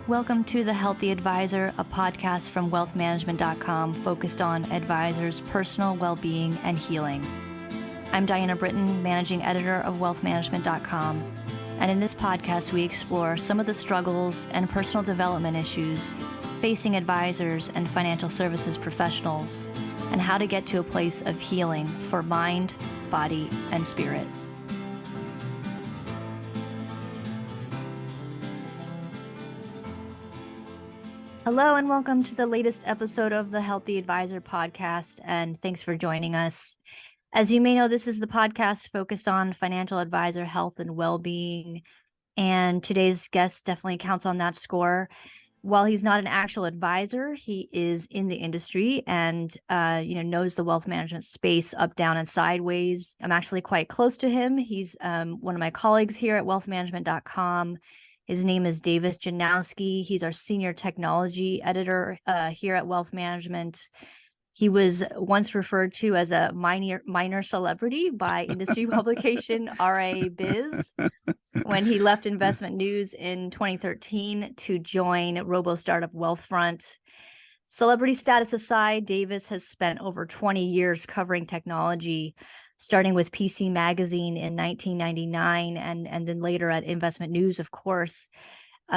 Welcome to The Healthy Advisor, a podcast from WealthManagement.com focused on advisors' personal well-being and healing. I'm Diana Britton, managing editor of WealthManagement.com, and in this podcast we explore some of the struggles and personal development issues facing advisors and financial services professionals, and how to get to a place of healing for mind, body, and spirit. Hello and welcome to the latest episode of the Healthy Advisor podcast, and thanks for joining us. As you may know, this is the podcast focused on financial advisor health and well-being, and today's guest definitely counts on that score. While he's not an actual advisor, he is in the industry and knows the wealth management space up, down, and sideways. I'm actually quite close to him. He's one of my colleagues here at WealthManagement.com. His name is Davis Janowski. He's our senior technology editor here at Wealth Management. He was once referred to as a minor celebrity by industry publication RA Biz when he left Investment News in 2013 to join robo-startup Wealthfront. Celebrity status aside, Davis has spent over 20 years covering technology, starting with PC Magazine in 1999 and then later at Investment News, of course.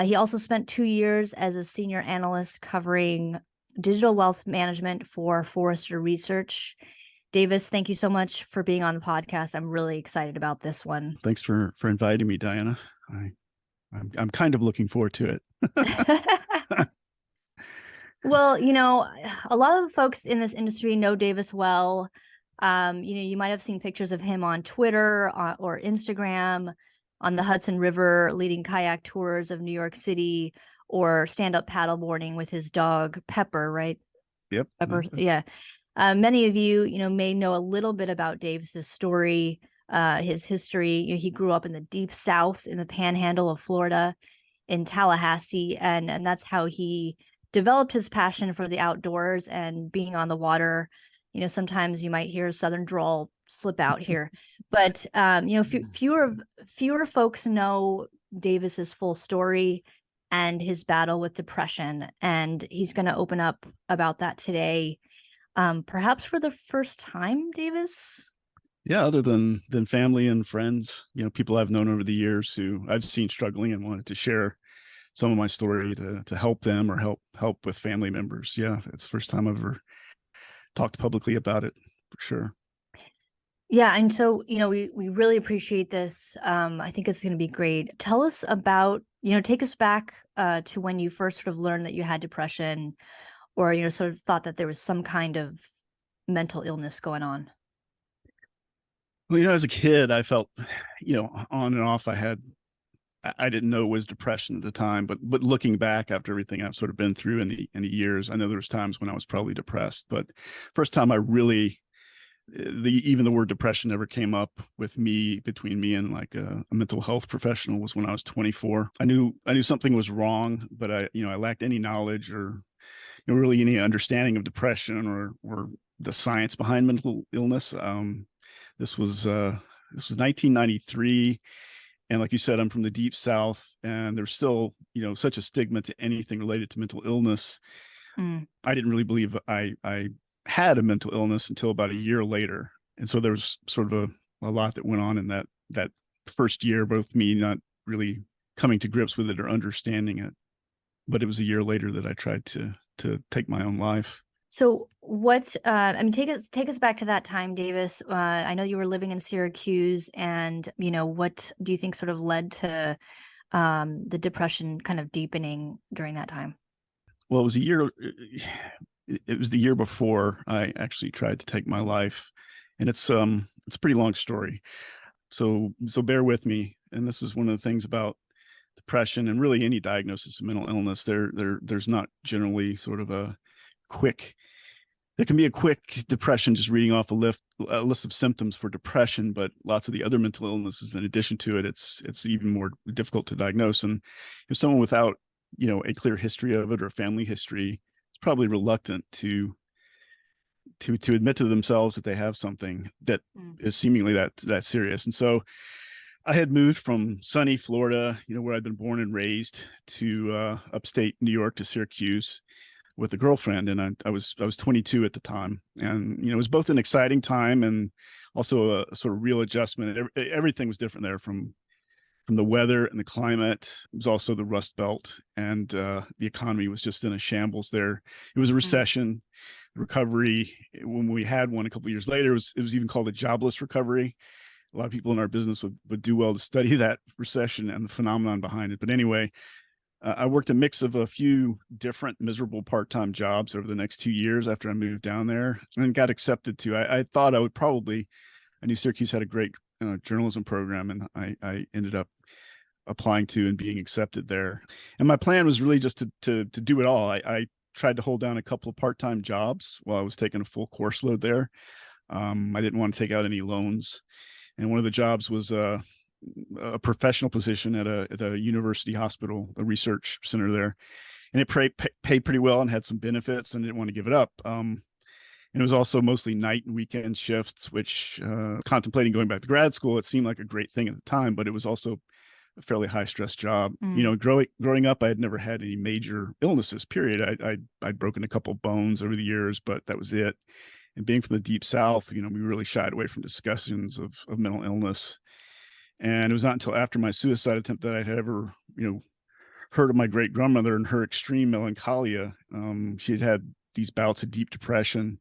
He also spent 2 years as a senior analyst covering digital wealth management for Forrester Research. Davis, thank you so much for being on the podcast. I'm really excited about this one. Thanks for inviting me, Diana. I'm kind of looking forward to it. Well, a lot of the folks in this industry know Davis well. You might have seen pictures of him on Twitter or Instagram, on the Hudson River, leading kayak tours of New York City, or stand-up paddleboarding with his dog Pepper, right? Yep. Pepper, yeah. Many of you, may know a little bit about Davis's story, his history. He grew up in the deep South, in the Panhandle of Florida, in Tallahassee, and that's how he developed his passion for the outdoors and being on the water. Sometimes you might hear a Southern drawl slip out here, but fewer folks know Davis's full story and his battle with depression, and he's going to open up about that today, perhaps for the first time. Davis? Yeah, other than family and friends, people I've known over the years who I've seen struggling and wanted to share some of my story to help them or help with family members. Yeah, it's the first time I've ever talked publicly about it, for sure. Yeah, and so we really appreciate this. I think it's going to be great. Tell us about, take us back to when you first sort of learned that you had depression, or sort of thought that there was some kind of mental illness going on. Well, as a kid, I felt, on and off. I didn't know it was depression at the time, but looking back after everything I've sort of been through in the years, I know there was times when I was probably depressed, but first time I really, even the word depression never came up between me and like a mental health professional was when I was 24. I knew something was wrong, but I lacked any knowledge or really any understanding of depression or the science behind mental illness. This was 1993. And like you said, I'm from the deep South, and there's still, such a stigma to anything related to mental illness. I didn't really believe I had a mental illness until about a year later. And so there was sort of a lot that went on in that first year, both me not really coming to grips with it or understanding it. But it was a year later that I tried to take my own life. So take us back to that time, Davis. I know you were living in Syracuse, and what do you think sort of led to the depression kind of deepening during that time? Well, it was the year before I actually tried to take my life, and it's a pretty long story. So bear with me. And this is one of the things about depression and really any diagnosis of mental illness. There's not generally sort of there can be a quick depression just reading off a list of symptoms for depression, but lots of the other mental illnesses in addition to it, it's even more difficult to diagnose. And if someone without, a clear history of it or family history is probably reluctant to admit to themselves that they have something that is seemingly that serious. And so I had moved from sunny Florida, where I'd been born and raised, to upstate New York, to Syracuse, with a girlfriend, and I was 22 at the time, and it was both an exciting time and also a sort of real adjustment. Everything was different there, from the weather and the climate. It was also the Rust Belt, and the economy was just in a shambles there. It was a recession. Recovery, when we had one a couple of years later, it was even called a jobless recovery. A lot of people in our business would do well to study that recession and the phenomenon behind it. But anyway, I worked a mix of a few different miserable part-time jobs over the next 2 years after I moved down there, and got accepted to. I thought I knew Syracuse had a great journalism program, and I ended up applying to and being accepted there. And my plan was really just to do it all. I tried to hold down a couple of part-time jobs while I was taking a full course load there. I didn't want to take out any loans, and one of the jobs was a professional position at a university hospital, a research center there, and it paid pretty well and had some benefits, and I didn't want to give it up. And it was also mostly night and weekend shifts, which, contemplating going back to grad school, it seemed like a great thing at the time, but it was also a fairly high stress job. Growing up, I had never had any major illnesses, period. I'd broken a couple of bones over the years, but that was it. And being from the deep South, we really shied away from discussions of mental illness. And it was not until after my suicide attempt that I had ever, heard of my great grandmother and her extreme melancholia. She had these bouts of deep depression,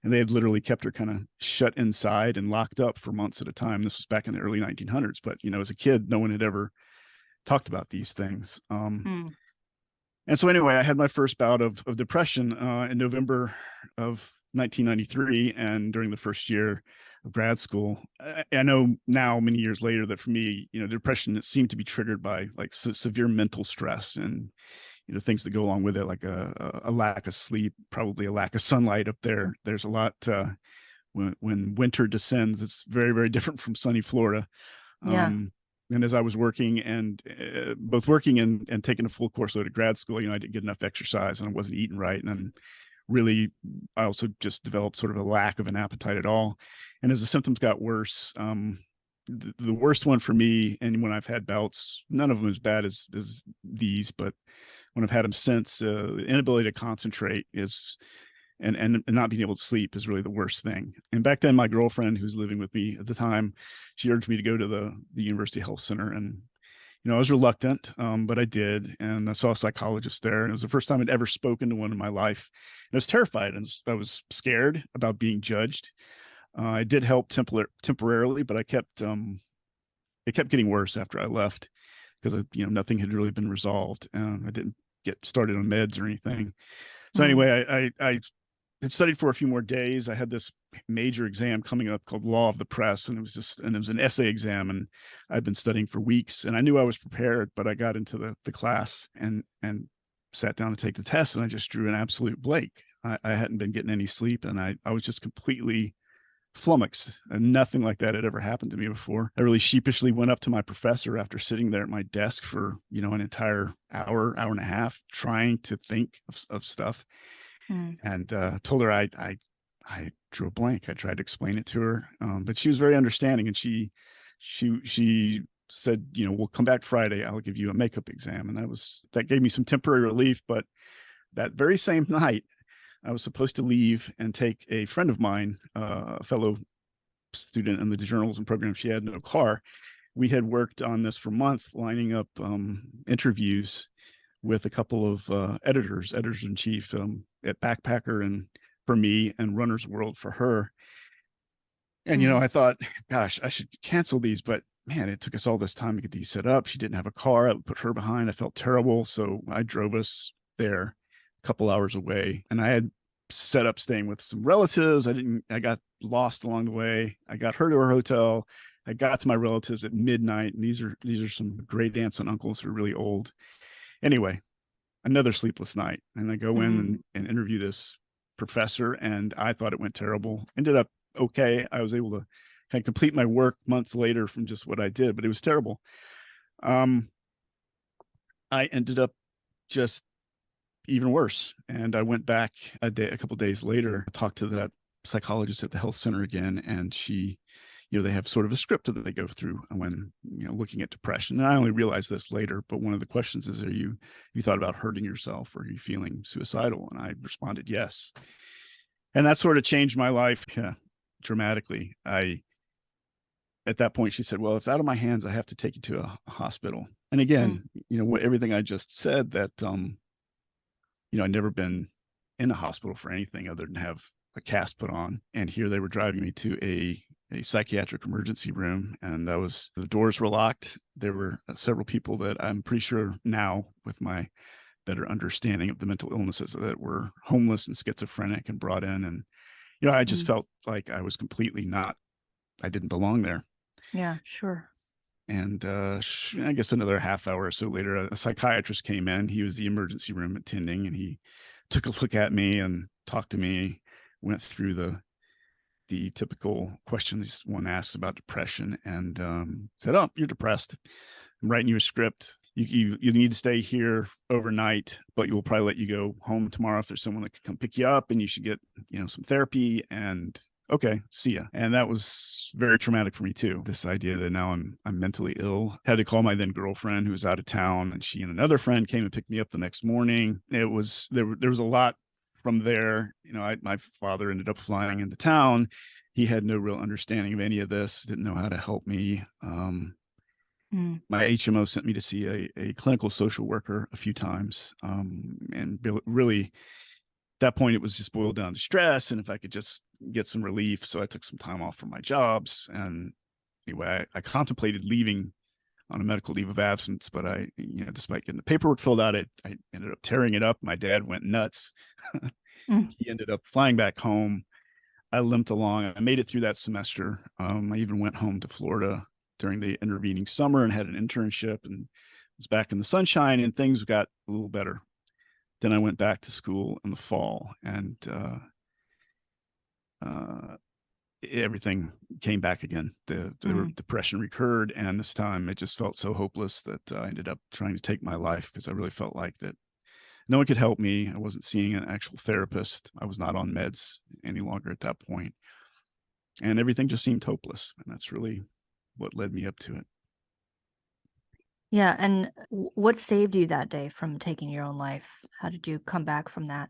and they had literally kept her kind of shut inside and locked up for months at a time. This was back in the early 1900s, but as a kid, no one had ever talked about these things. And so anyway, I had my first bout of depression in November of 1993, and during the first year of grad school. I know now, many years later, that for me, depression, it seemed to be triggered by like severe mental stress and things that go along with it, like a lack of sleep, probably a lack of sunlight up there. There's a lot when winter descends. It's very, very different from sunny Florida. Yeah. And as I was working and both working and taking a full course load at grad school, I didn't get enough exercise and I wasn't eating right. And then really, I also just developed sort of a lack of an appetite at all. And as the symptoms got worse, the worst one for me, and when I've had bouts, none of them as bad as these, but when I've had them since, inability to concentrate is, and not being able to sleep is really the worst thing. And back then, my girlfriend, who was living with me at the time, she urged me to go to the University Health Center. And I was reluctant, but I did, and I saw a psychologist there, and it was the first time I'd ever spoken to one in my life. And I was terrified, and I was scared about being judged. It did help temporarily, but it kept getting worse after I left, because nothing had really been resolved, and I didn't get started on meds or anything. So anyway, I had studied for a few more days. I had this major exam coming up called Law of the Press, and it was an essay exam, and I'd been studying for weeks, and I knew I was prepared, but I got into the class and sat down to take the test, and I just drew an absolute blank. I hadn't been getting any sleep, and I was just completely flummoxed, and nothing like that had ever happened to me before. I really sheepishly went up to my professor after sitting there at my desk for an entire hour and a half trying to think of stuff, and told her I drew a blank. I tried to explain it to her, but she was very understanding, and she said, we'll come back Friday, I'll give you a makeup exam. And that gave me some temporary relief. But that very same night, I was supposed to leave and take a friend of mine, a fellow student in the journalism program. She had no car. We had worked on this for months, lining up interviews with a couple of editors-in-chief at Backpacker and for me, and Runner's World for her. And, I thought, gosh, I should cancel these, but man, it took us all this time to get these set up. She didn't have a car. I would put her behind. I felt terrible. So I drove us there, a couple hours away, and I had set up staying with some relatives. I got lost along the way. I got her to her hotel. I got to my relatives at midnight, and these are some great aunts and uncles who are really old. Anyway, another sleepless night. And I go in and interview this professor, and I thought it went terrible. Ended up okay. I was able to kind of complete my work months later from just what I did, but it was terrible. I ended up just even worse. And I went back a couple of days later, talked to that psychologist at the health center again, and she they have sort of a script that they go through when, looking at depression. And I only realized this later, but one of the questions is, you thought about hurting yourself, or are you feeling suicidal? And I responded, yes. And that sort of changed my life dramatically. At that point, she said, well, it's out of my hands. I have to take you to a hospital. And again, everything I just said, that, I'd never been in a hospital for anything other than have a cast put on. And here they were driving me to a psychiatric emergency room, and the doors were locked. There were several people that I'm pretty sure now, with my better understanding of the mental illnesses, that were homeless and schizophrenic and brought in. And, I just felt like I was completely I didn't belong there. Yeah, sure. And I guess another half hour or so later, a psychiatrist came in. He was the emergency room attending, and he took a look at me and talked to me, went through the typical questions one asks about depression, and said, oh, you're depressed. I'm writing you a script. You need to stay here overnight, but we'll probably let you go home tomorrow if there's someone that can come pick you up, and you should get, some therapy, and okay, see ya. And that was very traumatic for me too. This idea that now I'm mentally ill. Had to call my then girlfriend, who was out of town, and she and another friend came and picked me up the next morning. It was there was a lot from there. My father ended up flying into town. He had no real understanding of any of this, didn't know how to help me. My HMO sent me to see a clinical social worker a few times. And really, at that point, it was just boiled down to stress, and if I could just get some relief. So I took some time off from my jobs. And anyway, I contemplated leaving on a medical leave of absence, but I, despite getting the paperwork filled out, I ended up tearing it up. My dad went nuts. He ended up flying back home. I limped along. I made it through that semester. I even went home to Florida during the intervening summer and had an internship, and was back in the sunshine, and things got a little better. Then I went back to school in the fall, and everything came back again. The depression recurred, and this time it just felt so hopeless that I ended up trying to take my life, because I really felt like that no one could help me. I wasn't seeing an actual therapist. I was not on meds any longer at that point, and everything just seemed hopeless. And that's really what led me up to it. Yeah. And what saved you that day from taking your own life? How did you come back from that?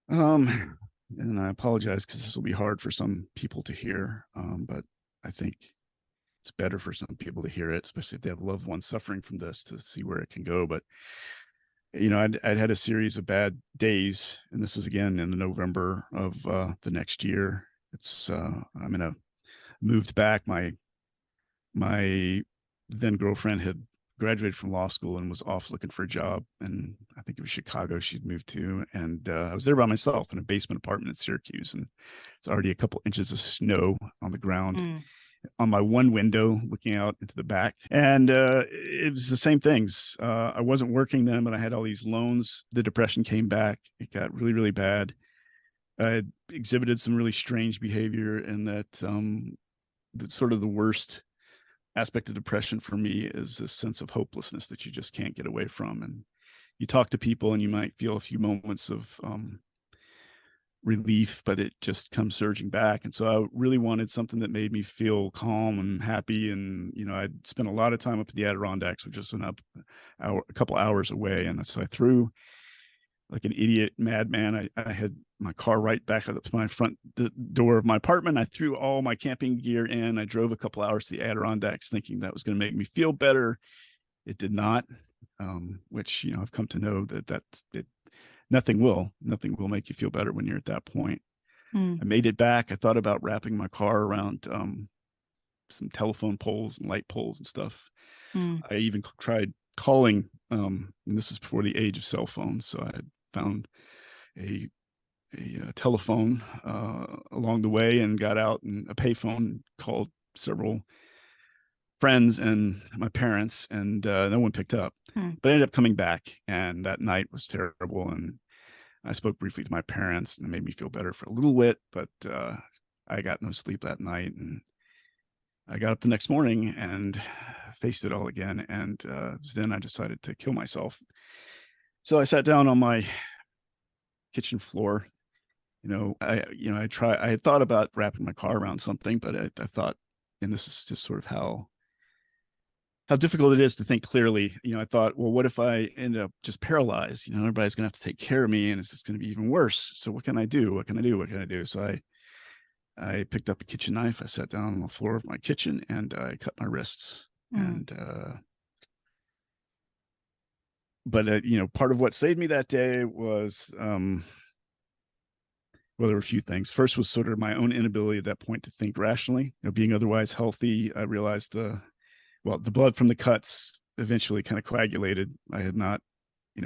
And I apologize, because this will be hard for some people to hear. But I think it's better for some people to hear it, especially if they have loved ones suffering from this, to see where it can go. But, I'd had a series of bad days, and this is again in the November of the next year. I'm moved back. My then girlfriend had graduated from law school and was off looking for a job, and I think it was Chicago she'd moved to. And I was there by myself in a basement apartment in Syracuse, and it's already a couple inches of snow on the ground on my one window looking out into the back. And it was the same things. I wasn't working then, but I had all these loans. The depression came back. It got really, really bad. I exhibited some really strange behavior, and that sort of the worst aspect of depression for me is this sense of hopelessness that you just can't get away from. And you talk to people, and you might feel a few moments of relief, but it just comes surging back. And so I really wanted something that made me feel calm and happy. And, I'd spent a lot of time up in the Adirondacks, which is a couple hours away. And so I threw, like an idiot madman, I had my car right back up to my front door of my apartment. I threw all my camping gear in. I drove a couple hours to the Adirondacks thinking that was going to make me feel better. It did not, which, I've come to know that nothing will make you feel better when you're at that point. I made it back. I thought about wrapping my car around some telephone poles and light poles and stuff. I even tried calling, and this is before the age of cell phones. So I had found a telephone along the way, and got out and a payphone, called several friends and my parents, and no one picked up. But I ended up coming back, and that night was terrible. And I spoke briefly to my parents, and it made me feel better for a little bit, but I got no sleep that night. And I got up the next morning and faced it all again. And then I decided to kill myself. So I sat down on my kitchen floor I had thought about wrapping my car around something, but I thought, and this is just sort of how difficult it is to think clearly. I thought, well, what if I end up just paralyzed? Everybody's going to have to take care of me, and it's just going to be even worse. So what can I do? What can I do? What can I do? So I picked up a kitchen knife. I sat down on the floor of my kitchen and I cut my wrists. And but part of what saved me that day was well, there were a few things. First was sort of my own inability at that point to think rationally. Being otherwise healthy, I realized the blood from the cuts eventually kind of coagulated. I had not,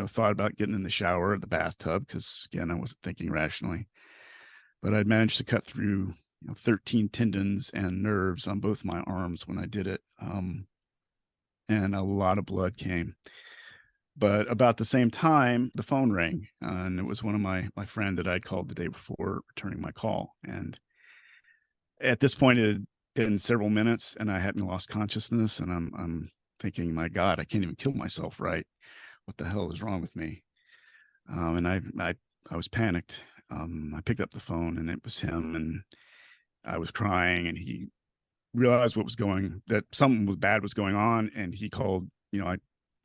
thought about getting in the shower or the bathtub because, again, I wasn't thinking rationally. But I'd managed to cut through 13 tendons and nerves on both my arms when I did it. And a lot of blood came. But about the same time, the phone rang, and it was one of my friend that I'd called the day before returning my call. And at this point, it had been several minutes, and I hadn't lost consciousness. And I'm thinking, my God, I can't even kill myself, right? What the hell is wrong with me? And I was panicked. I picked up the phone, and it was him, and I was crying, and he realized that something was bad was going on, and he called. I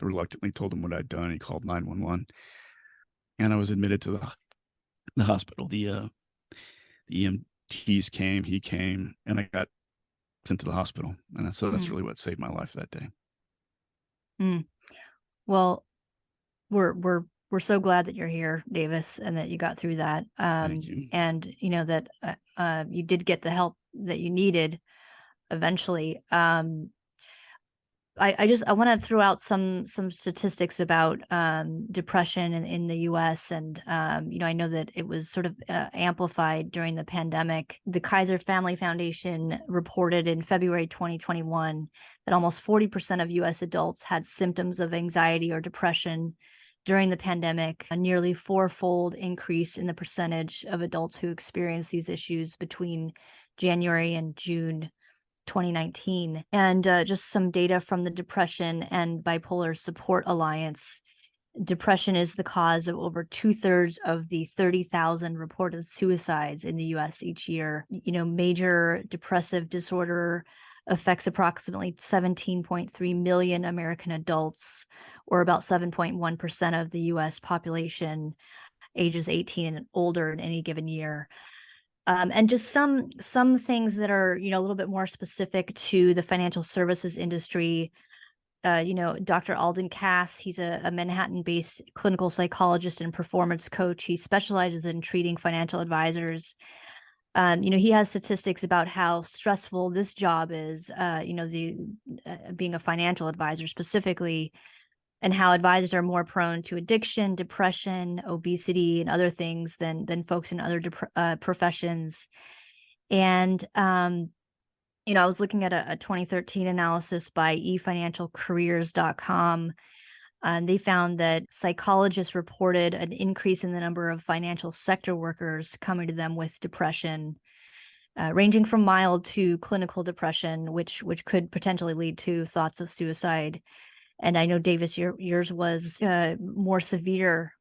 reluctantly told him what I'd done. He called 911, and I was admitted to the hospital. The EMTs came, he came, and I got sent to the hospital. And so that's really what saved my life that day. Well, we're so glad that you're here, Davis, and that you got through that. Thank you. And that you did get the help that you needed eventually. I want to throw out some statistics about depression in the U.S. and I know that it was sort of amplified during the pandemic. The Kaiser Family Foundation reported in February 2021 that almost 40% of U.S. adults had symptoms of anxiety or depression during the pandemic, a nearly fourfold increase in the percentage of adults who experienced these issues between January and June 2019. And just some data from the Depression and Bipolar Support Alliance. Depression is the cause of over 2/3 of the 30,000 reported suicides in the US each year. Major depressive disorder affects approximately 17.3 million American adults, or about 7.1% of the US population ages 18 and older in any given year. And just some things that are, a little bit more specific to the financial services industry. Dr. Alden Cass, he's a Manhattan-based clinical psychologist and performance coach. He specializes in treating financial advisors. He has statistics about how stressful this job is, being a financial advisor specifically, and how advisors are more prone to addiction, depression, obesity, and other things than folks in other professions. And I was looking at a 2013 analysis by efinancialcareers.com, and they found that psychologists reported an increase in the number of financial sector workers coming to them with depression, ranging from mild to clinical depression, which could potentially lead to thoughts of suicide. And I know, Davis, yours was more severe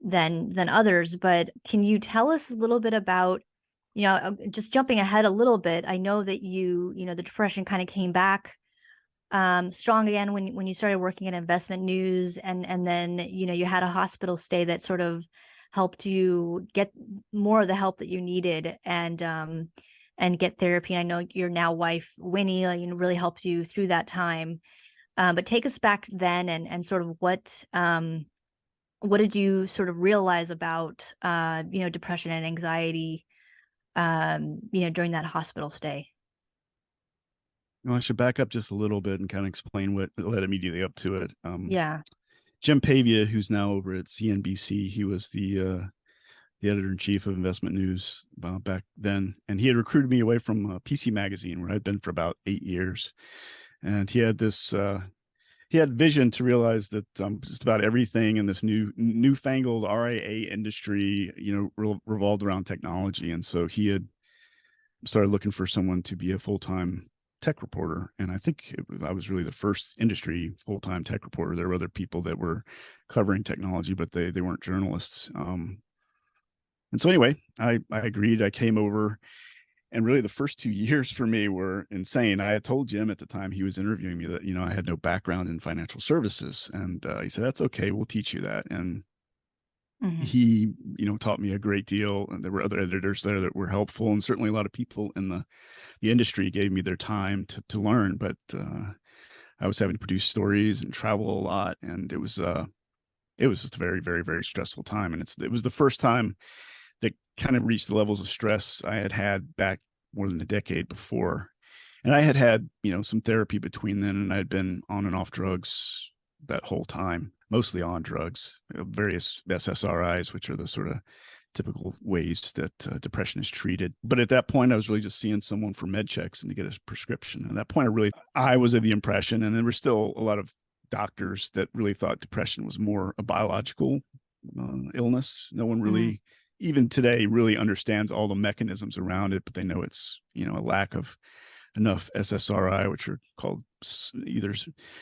than others, but can you tell us a little bit about, just jumping ahead a little bit, I know that the depression kind of came back strong again when you started working in investment news, and then, you had a hospital stay that sort of helped you get more of the help that you needed and get therapy. And I know your now wife, Winnie, really helped you through that time. But take us back then and sort of what did you sort of realize about, depression and anxiety, during that hospital stay? Well, I should back up just a little bit and kind of explain what led immediately up to it. Yeah. Jim Pavia, who's now over at CNBC, he was the editor-in-chief of Investment News back then, and he had recruited me away from PC Magazine, where I'd been for about 8 years. And he had this he had vision to realize that just about everything in this newfangled RIA industry, revolved around technology. And so he had started looking for someone to be a full-time tech reporter. And I think I was really the first industry full-time tech reporter. There were other people that were covering technology, but they weren't journalists. And so anyway, I agreed. I came over, and really the first 2 years for me were insane. I had told Jim at the time he was interviewing me that, I had no background in financial services. And he said, that's okay. We'll teach you that. And Mhm. he, taught me a great deal. And there were other editors there that were helpful. And certainly a lot of people in the industry gave me their time to learn. But I was having to produce stories and travel a lot. And it was just a very, very, very stressful time. And it was the first time that kind of reached the levels of stress I had back more than a decade before. And I had, some therapy between then, and I'd been on and off drugs that whole time, mostly on drugs, various SSRIs, which are the sort of typical ways that depression is treated. But at that point, I was really just seeing someone for med checks and to get a prescription. And at that point, I was of the impression, and there were still a lot of doctors that really thought depression was more a biological illness. No one Mhm. really, even today, really understands all the mechanisms around it, but they know it's, a lack of enough SSRI, which are called either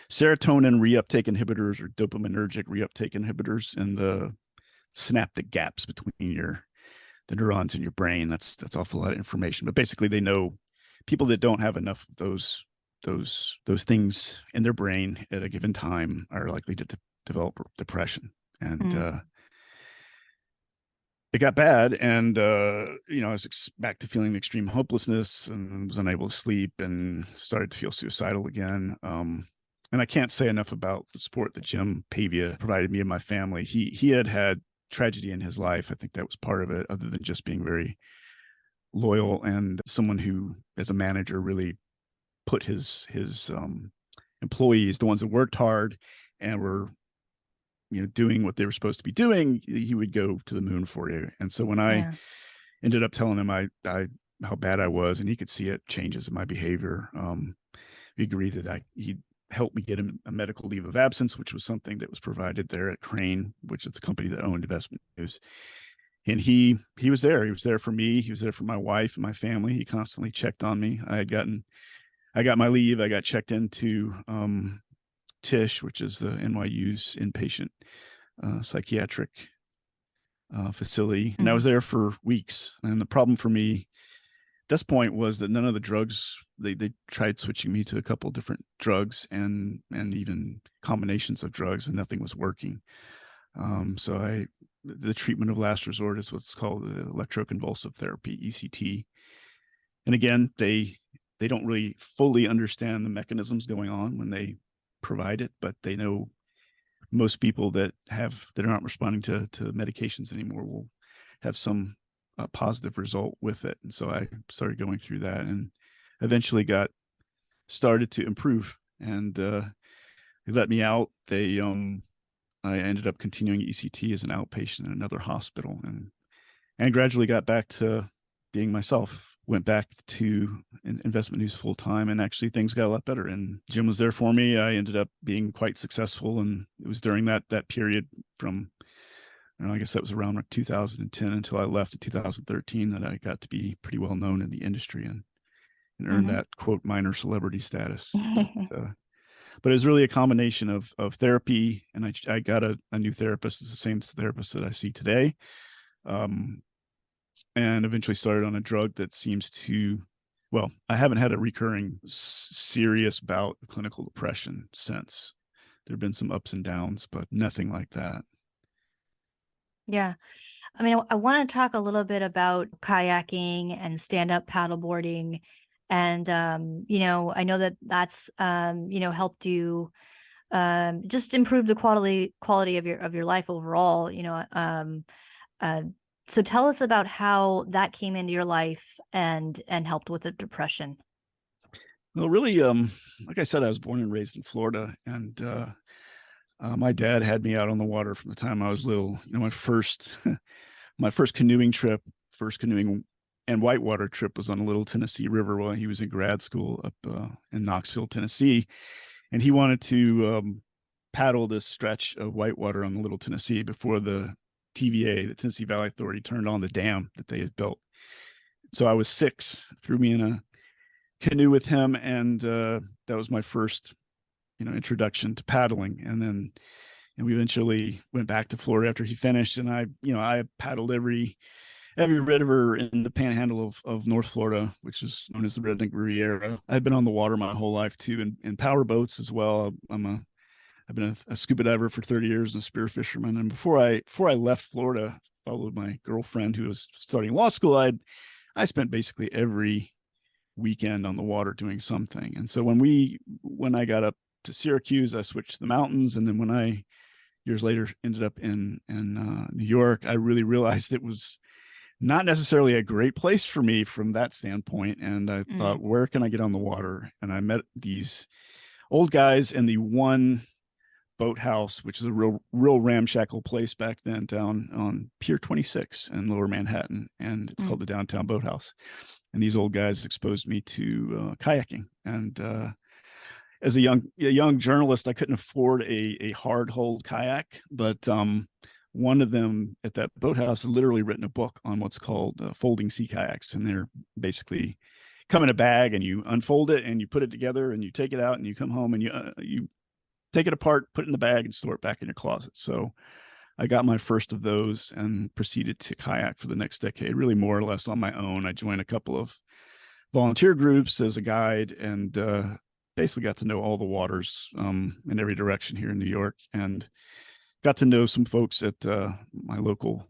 serotonin reuptake inhibitors or dopaminergic reuptake inhibitors in the synaptic gaps between the neurons in your brain. That's awful lot of information, but basically they know people that don't have enough of those things in their brain at a given time are likely to develop depression. And Mhm. it got bad, and I was back to feeling extreme hopelessness and was unable to sleep and started to feel suicidal again. And I can't say enough about the support that Jim Pavia provided me and my family. He had tragedy in his life. I think that was part of it, other than just being very loyal and someone who, as a manager, really put his employees, the ones that worked hard and were doing what they were supposed to be doing, he would go to the moon for you. And so when I Yeah. ended up telling him I how bad I was, and he could see it changes in my behavior, he agreed that he'd help me get a medical leave of absence, which was something that was provided there at Crane, which is the company that owned Investment News. And he was there. He was there for me. He was there for my wife and my family. He constantly checked on me. I got my leave. I got checked into Tisch, which is the NYU's inpatient psychiatric facility. And I Mhm. was there for weeks. And the problem for me at this point was that none of the drugs, they tried switching me to a couple of different drugs and even combinations of drugs, and nothing was working. So the treatment of last resort is what's called electroconvulsive therapy, ECT. And again, they don't really fully understand the mechanisms going on when they provide it, but they know most people that aren't responding to medications anymore will have some positive result with it. And so I started going through that and eventually got started to improve. And they let me out. I ended up continuing ECT as an outpatient in another hospital, and gradually got back to being myself. Went back to Investment News full time, and actually things got a lot better. And Jim was there for me. I ended up being quite successful, and it was during that period from, I guess that was around 2010 until I left in 2013 that I got to be pretty well known in the industry and earned Mhm. that quote minor celebrity status. But it was really a combination of therapy, and I got a new therapist. It's the same therapist that I see today. Um, and eventually started on a drug that seems to, well, I haven't had a recurring serious bout of clinical depression since. There have been some ups and downs, but nothing like that. Yeah. I mean, I want to talk a little bit about kayaking and stand-up paddleboarding. And I know that that's helped you just improve the quality of your life overall, uh so tell us about how that came into your life and helped with the depression. Well, really, like I said, I was born and raised in Florida, and my dad had me out on the water from the time I was little. My first my first canoeing trip, first canoeing and whitewater trip was on a little Tennessee river while he was in grad school up in Knoxville, Tennessee, and he wanted to paddle this stretch of whitewater on the Little Tennessee before the TVA, the Tennessee Valley Authority, turned on the dam that they had built. So I was 6, threw me in a canoe with him, and that was my first, introduction to paddling. And we eventually went back to Florida after he finished, and I paddled every heavy river in the Panhandle of North Florida, which is known as the Redneck Riviera. I've been on the water my whole life too, in power boats as well. I've been a scuba diver for 30 years and a spear fisherman. And before I left Florida, followed my girlfriend who was starting law school, I spent basically every weekend on the water doing something. And so when I got up to Syracuse, I switched to the mountains, and then when I years later ended up in New York, I really realized it was not necessarily a great place for me from that standpoint. And I thought, where can I get on the water? And I met these old guys in the one boathouse, which is a real ramshackle place back then, down on Pier 26 in Lower Manhattan, and it's called the Downtown Boathouse. And these old guys exposed me to kayaking. And as a young journalist, I couldn't afford a hard hold kayak, but one of them at that boathouse had literally written a book on what's called folding sea kayaks, and they're basically come in a bag, and you unfold it and you put it together and you take it out and you come home and you take it apart, put it in the bag, and store it back in your closet. So I got my first of those and proceeded to kayak for the next decade, really more or less on my own. I joined a couple of volunteer groups as a guide, and basically got to know all the waters in every direction here in New York, and got to know some folks at my local.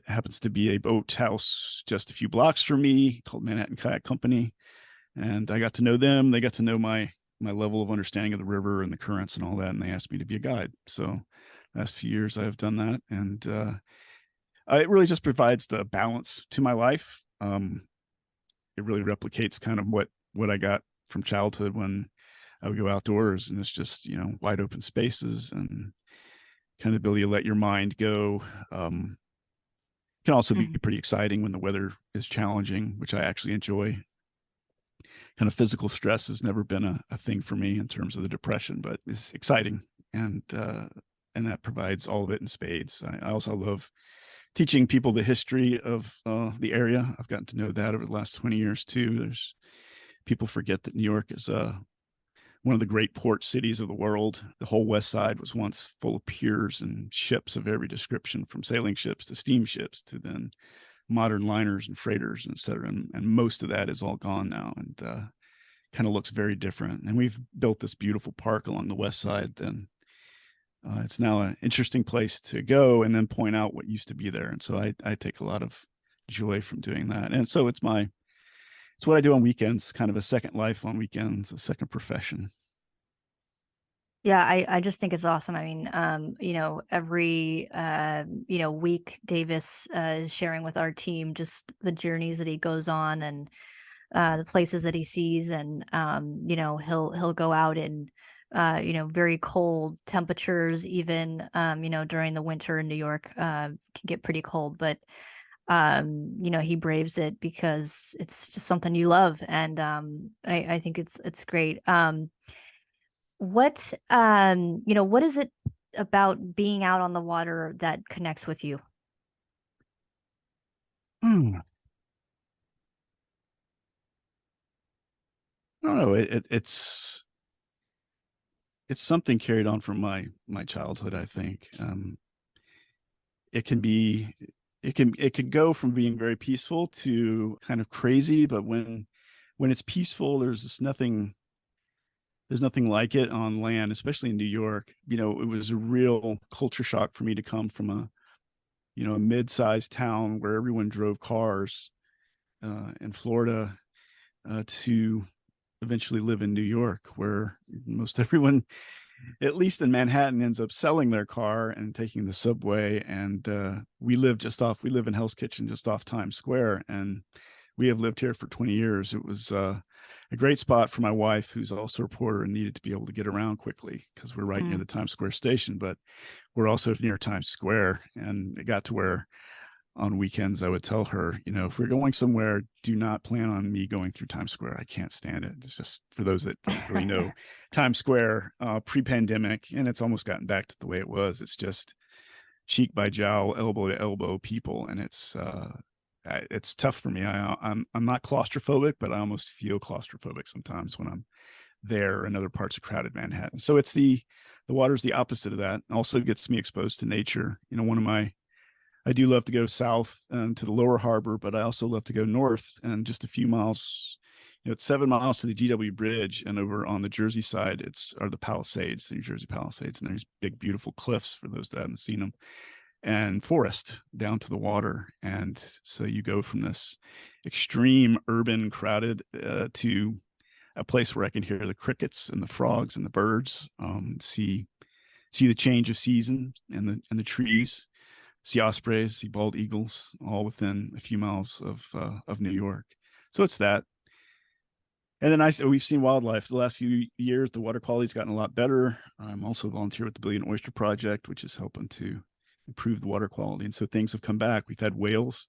Happens to be a boat house just a few blocks from me called Manhattan Kayak Company, and I got to know them. They got to know my level of understanding of the river and the currents and all that, and they asked me to be a guide. So last few years I have done that, and it really just provides the balance to my life. It really replicates kind of what I got from childhood when I would go outdoors, and it's just, wide open spaces and kind of the ability to let your mind go. Can also be pretty exciting when the weather is challenging, which I actually enjoy. Kind of physical stress has never been a thing for me in terms of the depression, but it's exciting, and that provides all of it in spades. I also love teaching people the history of the area. I've gotten to know that over the last 20 years too. People forget that New York is one of the great port cities of the world. The whole West Side was once full of piers and ships of every description, from sailing ships to steamships to then modern liners and freighters, et cetera. And most of that is all gone now, and kind of looks very different. And we've built this beautiful park along the West Side. Then it's now an interesting place to go and then point out what used to be there. And so I take a lot of joy from doing that. And so it's what I do on weekends, kind of a second life on weekends, a second profession. Yeah, I just think it's awesome. I mean, every week Davis is sharing with our team just the journeys that he goes on, and the places that he sees, and he'll go out in very cold temperatures, even during the winter in New York can get pretty cold, but he braves it because it's just something you love, and I think it's great. What is it about being out on the water that connects with you? I don't know. It's something carried on from my childhood, I think. It could go from being very peaceful to kind of crazy, but when it's peaceful, there's nothing like it on land, especially in New York. It was a real culture shock for me to come from a mid-sized town where everyone drove cars in Florida to eventually live in New York, where most everyone, at least in Manhattan, ends up selling their car and taking the subway. And we live in Hell's Kitchen, just off Times Square, and we have lived here for 20 years. It was a great spot for my wife, who's also a reporter and needed to be able to get around quickly because we're right near the Times Square station, but we're also near Times Square. And it got to where on weekends I would tell her, if we're going somewhere, do not plan on me going through Times Square. I can't stand it. It's just, for those that don't really know, Times Square pre-pandemic, and it's almost gotten back to the way it was. It's just cheek by jowl, elbow to elbow people, and it's tough for me. I'm not claustrophobic, but I almost feel claustrophobic sometimes when I'm there in other parts of crowded Manhattan. So it's the water's the opposite of that. It also gets me exposed to nature. One of my I do love to go south to the lower harbor, but I also love to go north and just a few miles. It's 7 miles to the GW Bridge, and over on the Jersey side, are the Palisades, the New Jersey Palisades, and there's big, beautiful cliffs for those that haven't seen them, and forest down to the water. And so you go from this extreme urban crowded to a place where I can hear the crickets and the frogs and the birds, see the change of season and the trees, see ospreys, see bald eagles, all within a few miles of New York. So it's that. And then we've seen wildlife the last few years. The water quality's gotten a lot better. I'm also a volunteer with the Billion Oyster Project, which is helping to improve the water quality. And so things have come back. We've had whales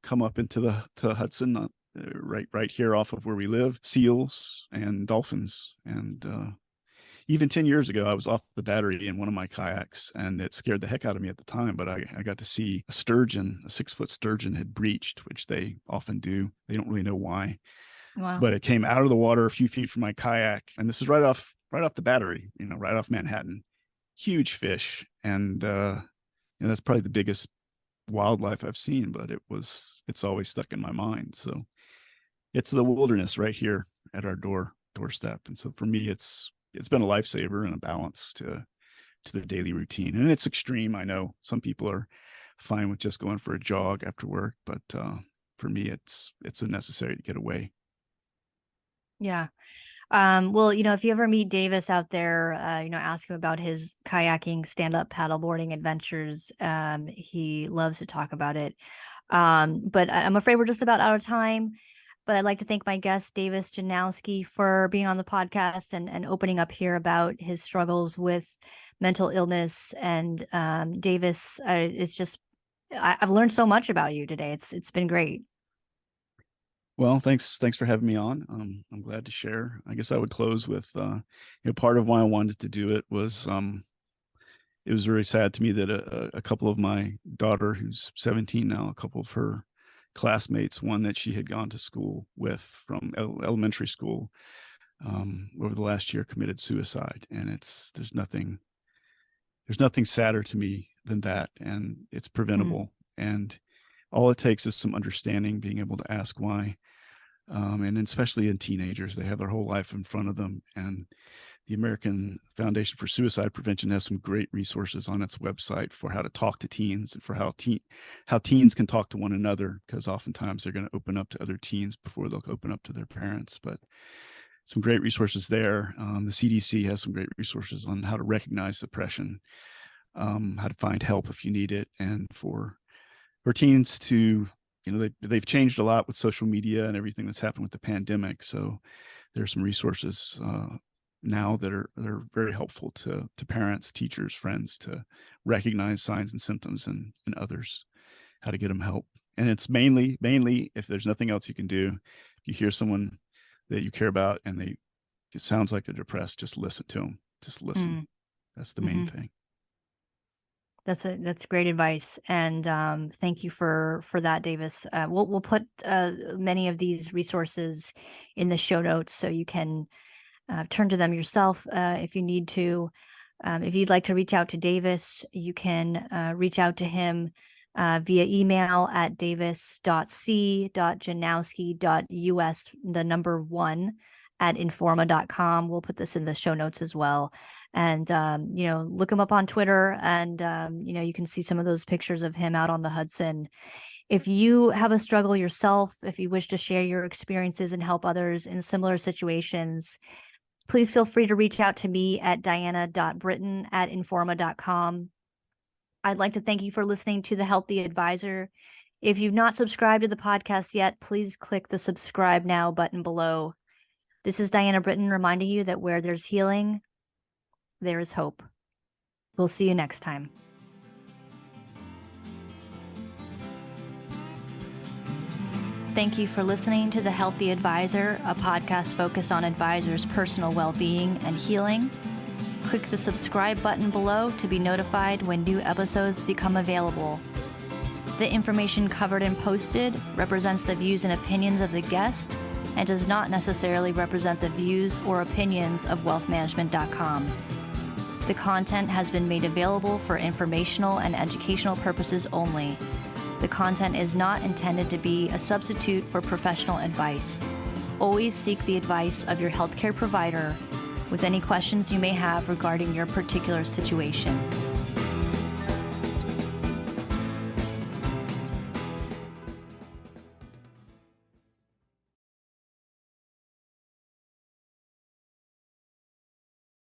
come up into the Hudson, right here off of where we live, seals and dolphins. And even 10 years ago, I was off the Battery in one of my kayaks, and it scared the heck out of me at the time. But I got to see a sturgeon, a 6-foot sturgeon had breached, which they often do. They don't really know why. Wow. But it came out of the water a few feet from my kayak. And this is right off the Battery, right off Manhattan. Huge fish. And that's probably the biggest wildlife I've seen, but it's always stuck in my mind. So it's the wilderness right here at our doorstep. And so for me, it's been a lifesaver and a balance to the daily routine. And it's extreme. I know some people are fine with just going for a jog after work, but for me, it's a necessary to get away. Yeah. Well, if you ever meet Davis out there, ask him about his kayaking, stand-up paddleboarding adventures. He loves to talk about it. But I'm afraid we're just about out of time. But I'd like to thank my guest, Davis Janowski, for being on the podcast and opening up here about his struggles with mental illness. And Davis, I've learned so much about you today. It's been great. Well, thanks for having me on. I'm glad to share. I guess I would close with, part of why I wanted to do it was, it was very sad to me that a couple of my daughter, who's 17 now, a couple of her classmates, one that she had gone to school with from elementary school, over the last year, committed suicide. And there's nothing sadder to me than that. And it's preventable. And all it takes is some understanding, being able to ask why. And especially in teenagers, they have their whole life in front of them. And the American Foundation for Suicide Prevention has some great resources on its website for how to talk to teens and for how teens can talk to one another, because oftentimes they're going to open up to other teens before they'll open up to their parents. But some great resources there. The CDC has some great resources on how to recognize depression, how to find help if you need it, and for teens to, they've changed a lot with social media and everything that's happened with the pandemic. So there's some resources now that are very helpful to parents, teachers, friends, to recognize signs and symptoms in others, how to get them help. And it's mainly, if there's nothing else you can do, if you hear someone that you care about and it sounds like they're depressed, just listen to them. Just listen. That's the main thing. That's great advice, and thank you for that, Davis. We'll put many of these resources in the show notes, so you can turn to them yourself if you need to. If you'd like to reach out to Davis, you can reach out to him via email at davis.c.janowski.us, the number 1 at informa.com. We'll put this in the show notes as well. And, look him up on Twitter, and, you can see some of those pictures of him out on the Hudson. If you have a struggle yourself, if you wish to share your experiences and help others in similar situations, please feel free to reach out to me at diana.britton@informa.com. I'd like to thank you for listening to The Healthy Advisor. If you've not subscribed to the podcast yet, please click the subscribe now button below. This is Diana Britton reminding you that where there's healing, there is hope. We'll see you next time. Thank you for listening to The Healthy Advisor, a podcast focused on advisors' personal well-being and healing. Click the subscribe button below to be notified when new episodes become available. The information covered and posted represents the views and opinions of the guest and does not necessarily represent the views or opinions of WealthManagement.com. The content has been made available for informational and educational purposes only. The content is not intended to be a substitute for professional advice. Always seek the advice of your healthcare provider with any questions you may have regarding your particular situation.